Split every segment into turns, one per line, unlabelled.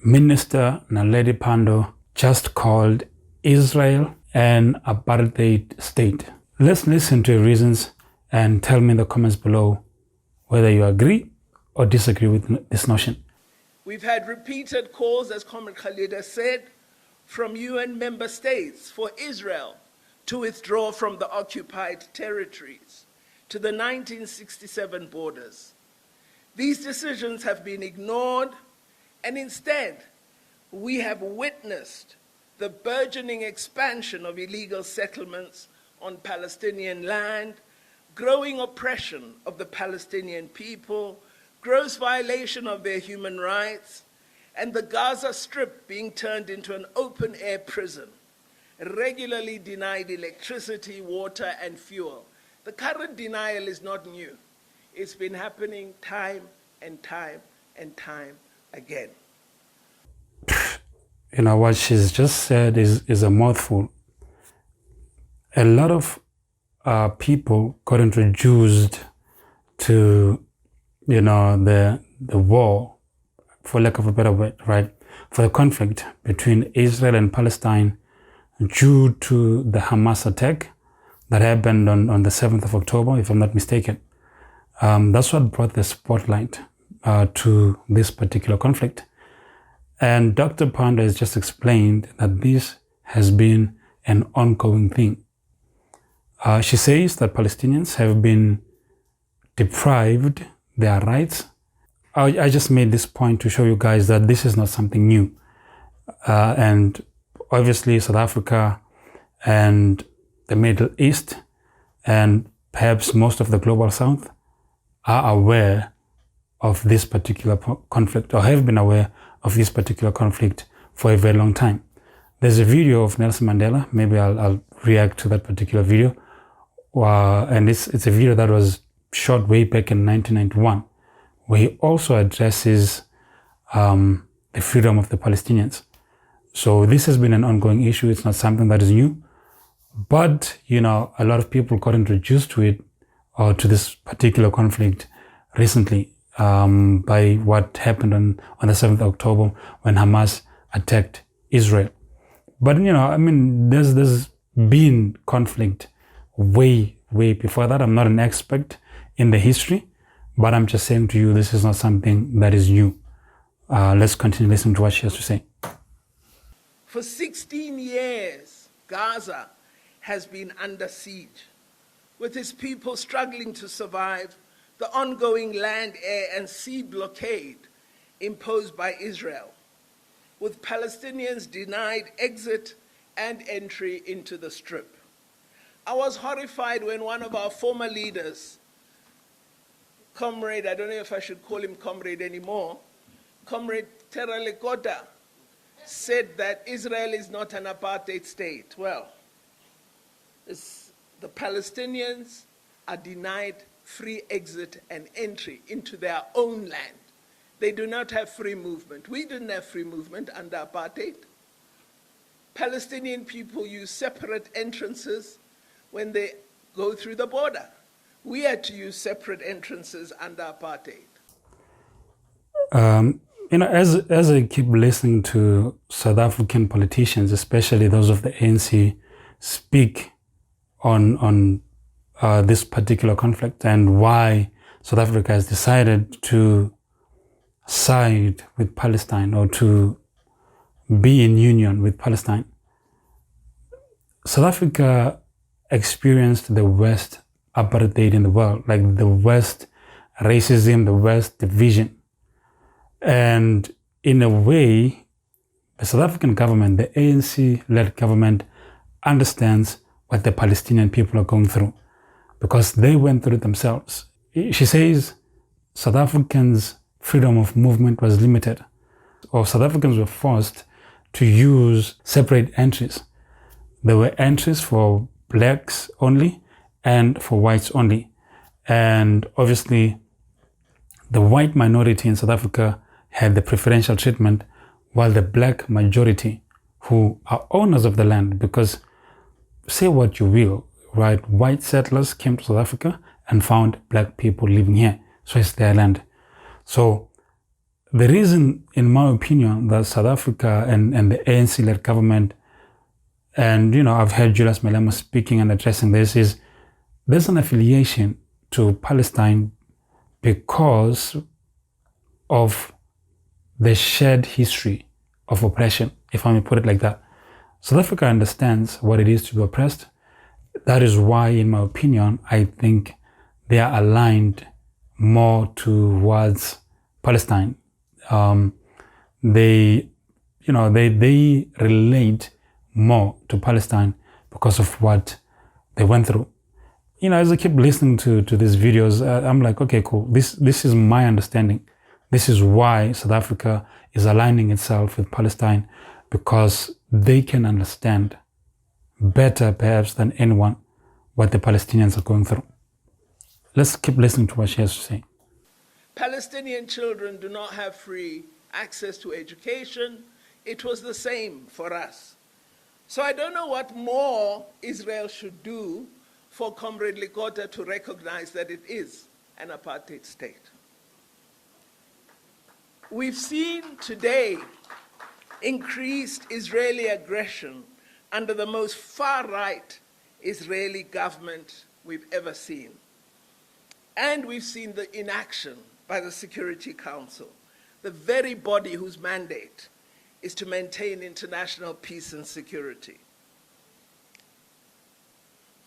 Minister Naledi Pandor just called Israel an apartheid state. Let's listen to your reasons and tell me in the comments below whether you agree or disagree with this notion.
We've had repeated calls, as Comrade Khalid has said, from UN member states for Israel to withdraw from the occupied territories to the 1967 borders. These decisions have been ignored, and instead, we have witnessed the burgeoning expansion of illegal settlements on Palestinian land, growing oppression of the Palestinian people, gross violation of their human rights, and the Gaza Strip being turned into an open-air prison, regularly denied electricity, water, and fuel. The current denial is not new. It's been happening time and time and time again.
You know, what she's just said is a mouthful. A lot of people got introduced to, you know, the war, for lack of a better word, right? For the conflict between Israel and Palestine due to the Hamas attack that happened on the 7th of October, if I'm not mistaken. That's what brought the spotlight to this particular conflict. And Dr. Pandor has just explained that this has been an ongoing thing. She says that Palestinians have been deprived their rights. I just made this point to show you guys that this is not something new. And obviously South Africa and the Middle East and perhaps most of the global South are aware of this particular conflict, or have been aware of this particular conflict for a very long time. There's a video of Nelson Mandela. Maybe I'll react to that particular video. And it's a video that was shot way back in 1991, where he also addresses the freedom of the Palestinians. So this has been an ongoing issue. It's not something that is new. But, you know, a lot of people got introduced to it, or to this particular conflict recently, by what happened on the 7th of October when Hamas attacked Israel. But, you know, I mean, there's been conflict way before that. I'm not an expert in the history, but I'm just saying to you, this is not something that is new. Let's continue listening to what she has to say.
For 16 years, Gaza has been under siege, with its people struggling to survive the ongoing land, air, and sea blockade imposed by Israel, with Palestinians denied exit and entry into the Strip. I was horrified when one of our former leaders, Comrade, I don't know if I should call him Comrade anymore, Comrade Teralekota, said that Israel is not an apartheid state. Well, the Palestinians are denied free exit and entry into their own land. They do not have free movement. We didn't have free movement under apartheid. Palestinian people use separate entrances when they go through the border. We had to use separate entrances under apartheid.
You know, as I keep listening to South African politicians, especially those of the ANC, speak on this particular conflict and why South Africa has decided to side with Palestine or to be in union with Palestine. South Africa experienced the worst apartheid in the world, like the worst racism, the worst division. And in a way, the South African government, the ANC-led government, understands what the Palestinian people are going through because they went through it themselves. She says South Africans' freedom of movement was limited, or South Africans were forced to use separate entries. There were entries for blacks only and for whites only. And obviously, the white minority in South Africa had the preferential treatment, while the black majority, who are owners of the land, because say what you will, right? White settlers came to South Africa and found black people living here. So it's their land. So the reason, in my opinion, that South Africa and the ANC-led government, and I've heard Julius Malema speaking and addressing this, is there's an affiliation to Palestine because of the shared history of oppression, if I may put it like that. South Africa understands what it is to be oppressed. That is why, in my opinion, I think they are aligned more towards Palestine. They relate more to Palestine because of what they went through. As I keep listening to these videos, I'm like, okay, cool. This is my understanding. This is why South Africa is aligning itself with Palestine, because they can understand better, perhaps, than anyone what the Palestinians are going through. Let's keep listening to what she has to say.
Palestinian children do not have free access to education. It was the same for us. So I don't know what more Israel should do for Comrade Likota to recognize that it is an apartheid state. We've seen today increased Israeli aggression under the most far-right Israeli government we've ever seen. And we've seen the inaction by the Security Council, the very body whose mandate is to maintain international peace and security.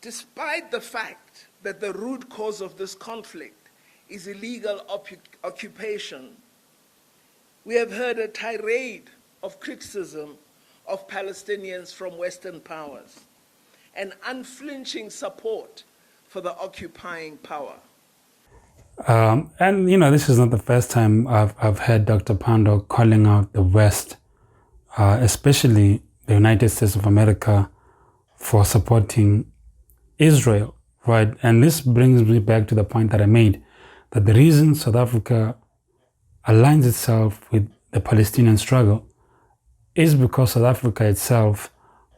Despite the fact that the root cause of this conflict is illegal occupation, we have heard a tirade of criticism of Palestinians from Western powers and unflinching support for the occupying power.
And this is not the first time I've heard Dr. Pandor calling out the West, especially the United States of America, for supporting Israel, right? And this brings me back to the point that I made, that the reason South Africa aligns itself with the Palestinian struggle is because South Africa itself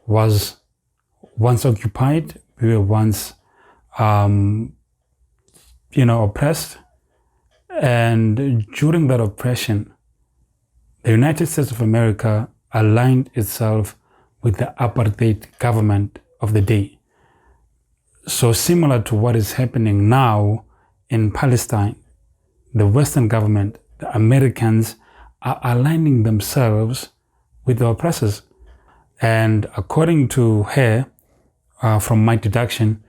was once occupied. We were once, oppressed. And during that oppression, the United States of America aligned itself with the apartheid government of the day. So similar to what is happening now in Palestine, the Western government, the Americans, are aligning themselves with the oppressors. And according to her, from my deduction,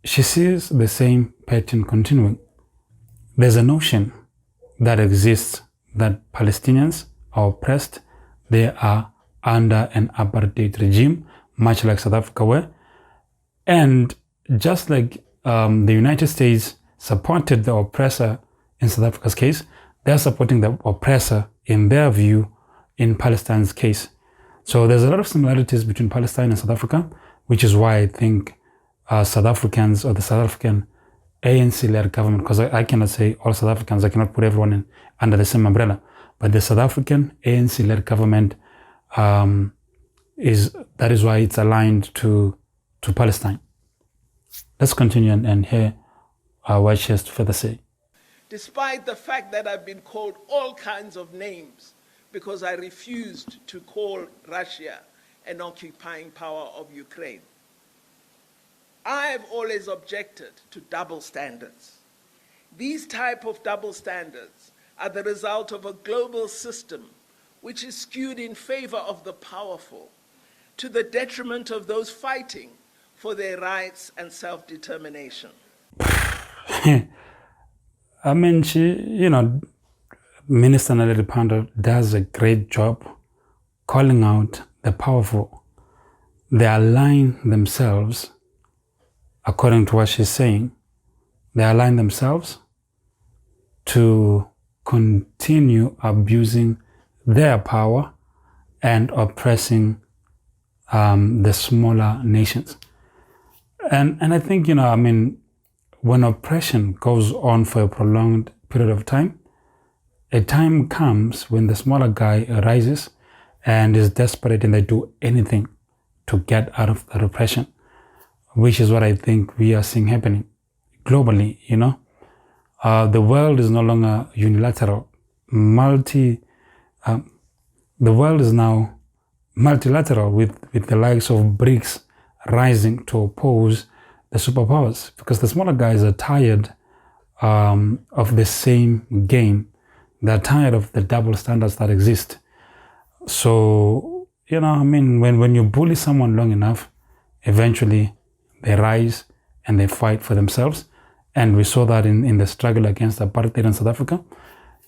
she sees the same pattern continuing. There's a notion that exists that Palestinians are oppressed. They are under an apartheid regime, much like South Africa were. And just like the United States supported the oppressor in South Africa's case, they're supporting the oppressor, in their view, in Palestine's case. So there's a lot of similarities between Palestine and South Africa, which is why I think South Africans, or the South African ANC-led government, because I cannot say all South Africans, I cannot put everyone under the same umbrella, but the South African ANC-led government, that is why it's aligned to Palestine. Let's continue and hear what she has to further say.
Despite the fact that I've been called all kinds of names because I refused to call Russia an occupying power of Ukraine. I have always objected to double standards. These type of double standards are the result of a global system which is skewed in favor of the powerful, to the detriment of those fighting for their rights and self-determination.
I mean, Minister Naledi Pandor does a great job calling out the powerful. They align themselves, according to what she's saying, they align themselves to continue abusing their power and oppressing the smaller nations. And I think, when oppression goes on for a prolonged period of time, a time comes when the smaller guy arises and is desperate, and they do anything to get out of that oppression, which is what I think we are seeing happening globally. The world is no longer unilateral. the world is now multilateral with the likes of BRICS rising to oppose the superpowers, because the smaller guys are tired of the same game. They're tired of the double standards that exist. So, when you bully someone long enough, eventually they rise and they fight for themselves. And we saw that in the struggle against apartheid in South Africa.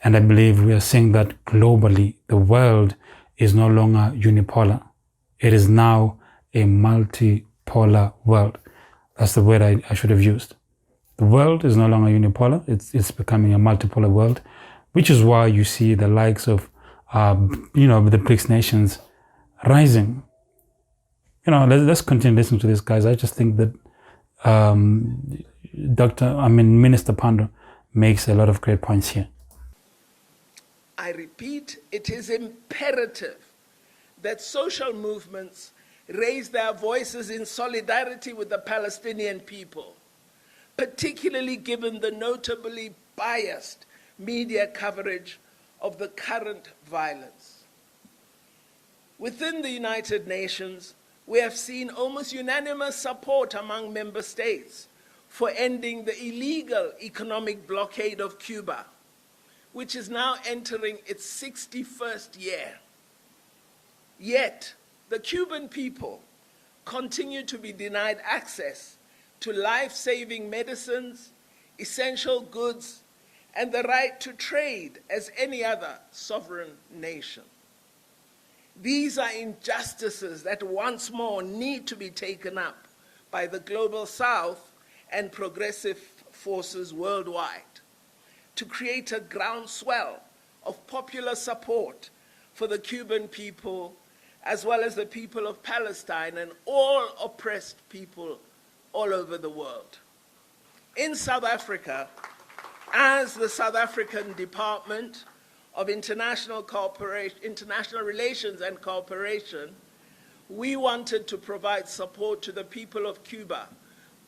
And I believe we are seeing that globally. The world is no longer unipolar. It is now a multipolar world. That's the word I should have used. The world is no longer unipolar. It's becoming a multipolar world, which is why you see the likes of, the BRICS nations rising. Let's continue listening to these guys. I just think that Minister Pandor makes a lot of great points here.
I repeat, it is imperative that social movements raise their voices in solidarity with the Palestinian people, particularly given the notably biased media coverage of the current violence. Within the United Nations, we have seen almost unanimous support among member states for ending the illegal economic blockade of Cuba, which is now entering its 61st year. Yet, the Cuban people continue to be denied access to life-saving medicines, essential goods, and the right to trade as any other sovereign nation. These are injustices that once more need to be taken up by the Global South and progressive forces worldwide to create a groundswell of popular support for the Cuban people, as well as the people of Palestine and all oppressed people all over the world. In South Africa, as the South African Department of International Relations and Cooperation, we wanted to provide support to the people of Cuba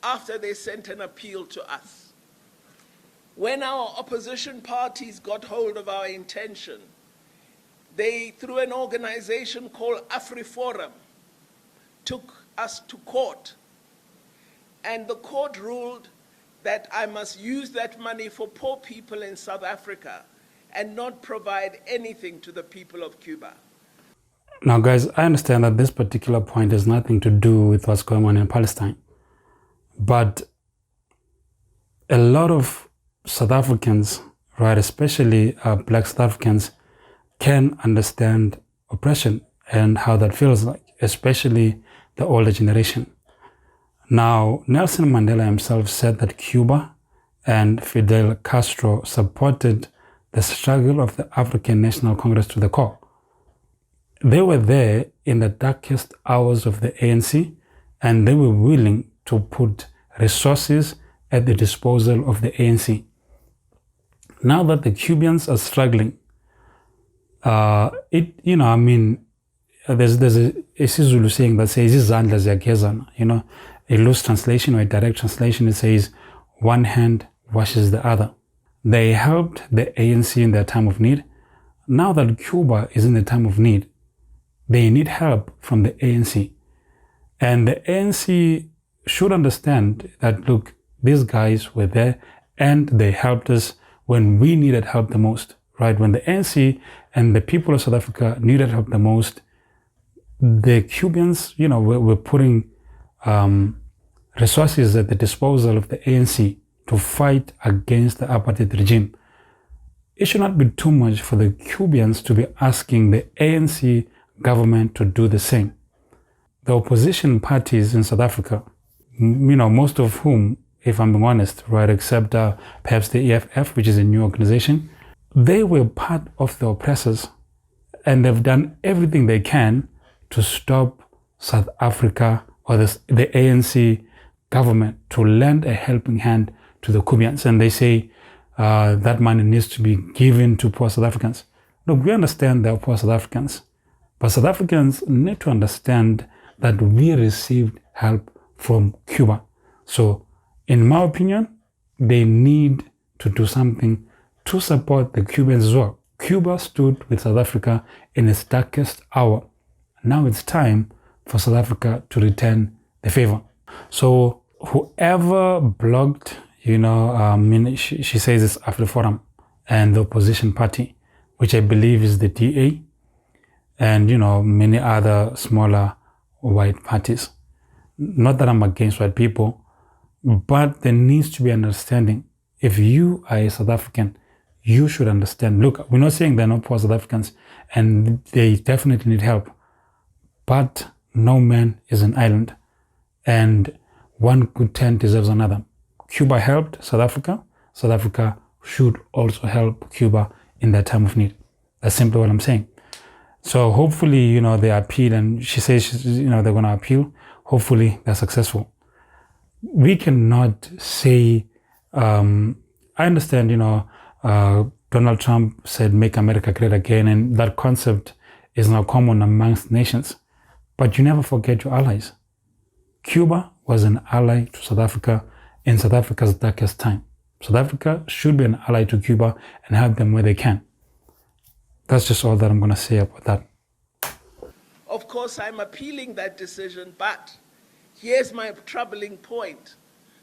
after they sent an appeal to us. When our opposition parties got hold of our intention, they, through an organization called AfriForum, took us to court. And the court ruled that I must use that money for poor people in South Africa and not provide anything to the people of Cuba.
Now, guys, I understand that this particular point has nothing to do with what's going on in Palestine. But a lot of South Africans, right, especially Black South Africans, can understand oppression and how that feels like, especially the older generation. Now, Nelson Mandela himself said that Cuba and Fidel Castro supported the struggle of the African National Congress to the core. They were there in the darkest hours of the ANC, and they were willing to put resources at the disposal of the ANC. Now that the Cubans are struggling, there's a isiZulu saying that says, izandla ziyagezana, a loose translation or a direct translation, it says, one hand washes the other. They helped the ANC in their time of need. Now that Cuba is in the time of need, they need help from the ANC. And the ANC should understand that, look, these guys were there and they helped us when we needed help the most, right? When the ANC and the people of South Africa needed help the most, the Cubans, were putting resources at the disposal of the ANC to fight against the apartheid regime. It should not be too much for the Cubans to be asking the ANC government to do the same. The opposition parties in South Africa, most of whom, if I'm being honest, right, except perhaps the EFF, which is a new organization, they were part of the oppressors, and they've done everything they can to stop South Africa or the ANC government to lend a helping hand to the Cubians. And they say that money needs to be given to poor South Africans. Look, we understand they're poor South Africans, but South Africans need to understand that we received help from Cuba. So, in my opinion, they need to do something to support the Cubans as well. Cuba stood with South Africa in its darkest hour. Now it's time for South Africa to return the favor. So whoever blocked, she says it's AfriForum and the opposition party, which I believe is the DA, and many other smaller white parties. Not that I'm against white people, but there needs to be understanding. If you are a South African, you should understand. Look, we're not saying they're not poor South Africans, and they definitely need help. But no man is an island, and one good turn deserves another. Cuba helped South Africa. South Africa should also help Cuba in their time of need. That's simply what I'm saying. So hopefully, they appeal, and she says, they're going to appeal. Hopefully, they're successful. We cannot say, I understand, Donald Trump said, make America great again, and that concept is now common amongst nations. But you never forget your allies. Cuba was an ally to South Africa in South Africa's darkest time. South Africa should be an ally to Cuba and help them where they can. That's just all that I'm going to say about that.
Of course, I'm appealing that decision, but here's my troubling point.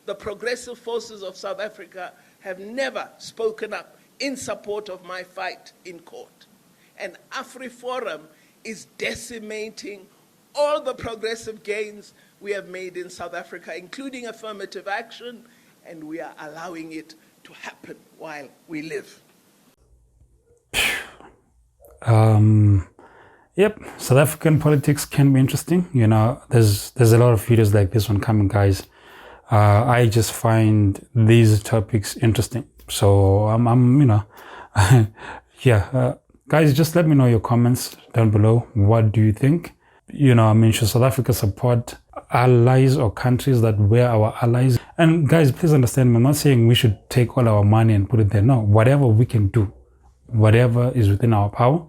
The progressive forces of South Africa have never spoken up in support of my fight in court. And AfriForum is decimating all the progressive gains we have made in South Africa, including affirmative action, and we are allowing it to happen while we live.
Yep, South African politics can be interesting. There's a lot of videos like this one coming, guys. I just find these topics interesting. So guys, just let me know your comments down below. What do you think? Should South Africa support allies or countries that were our allies? And guys, please understand me. I'm not saying we should take all our money and put it there. No, whatever we can do, whatever is within our power,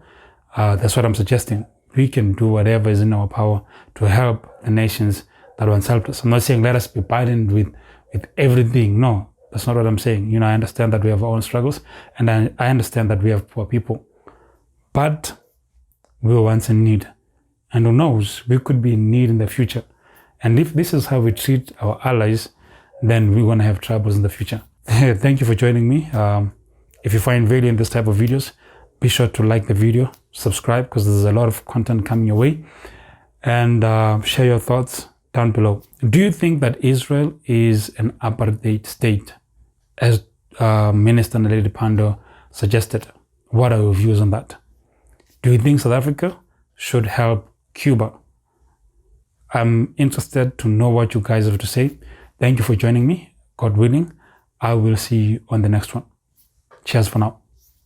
that's what I'm suggesting. We can do whatever is in our power to help the nations that once helped us. I'm not saying let us be burdened with everything. No, that's not what I'm saying. I understand that we have our own struggles, and I understand that we have poor people. But we were once in need. And who knows, we could be in need in the future. And if this is how we treat our allies, then we're going to have troubles in the future. Thank you for joining me. If you find value in this type of videos, be sure to like the video, subscribe, because there's a lot of content coming your way, and share your thoughts down below. Do you think that Israel is an apartheid state, as Minister Naledi Pandor suggested? What are your views on that? Do you think South Africa should help Cuba? I'm interested to know what you guys have to say. Thank you for joining me. God willing, I will see you on the next one. Cheers for now.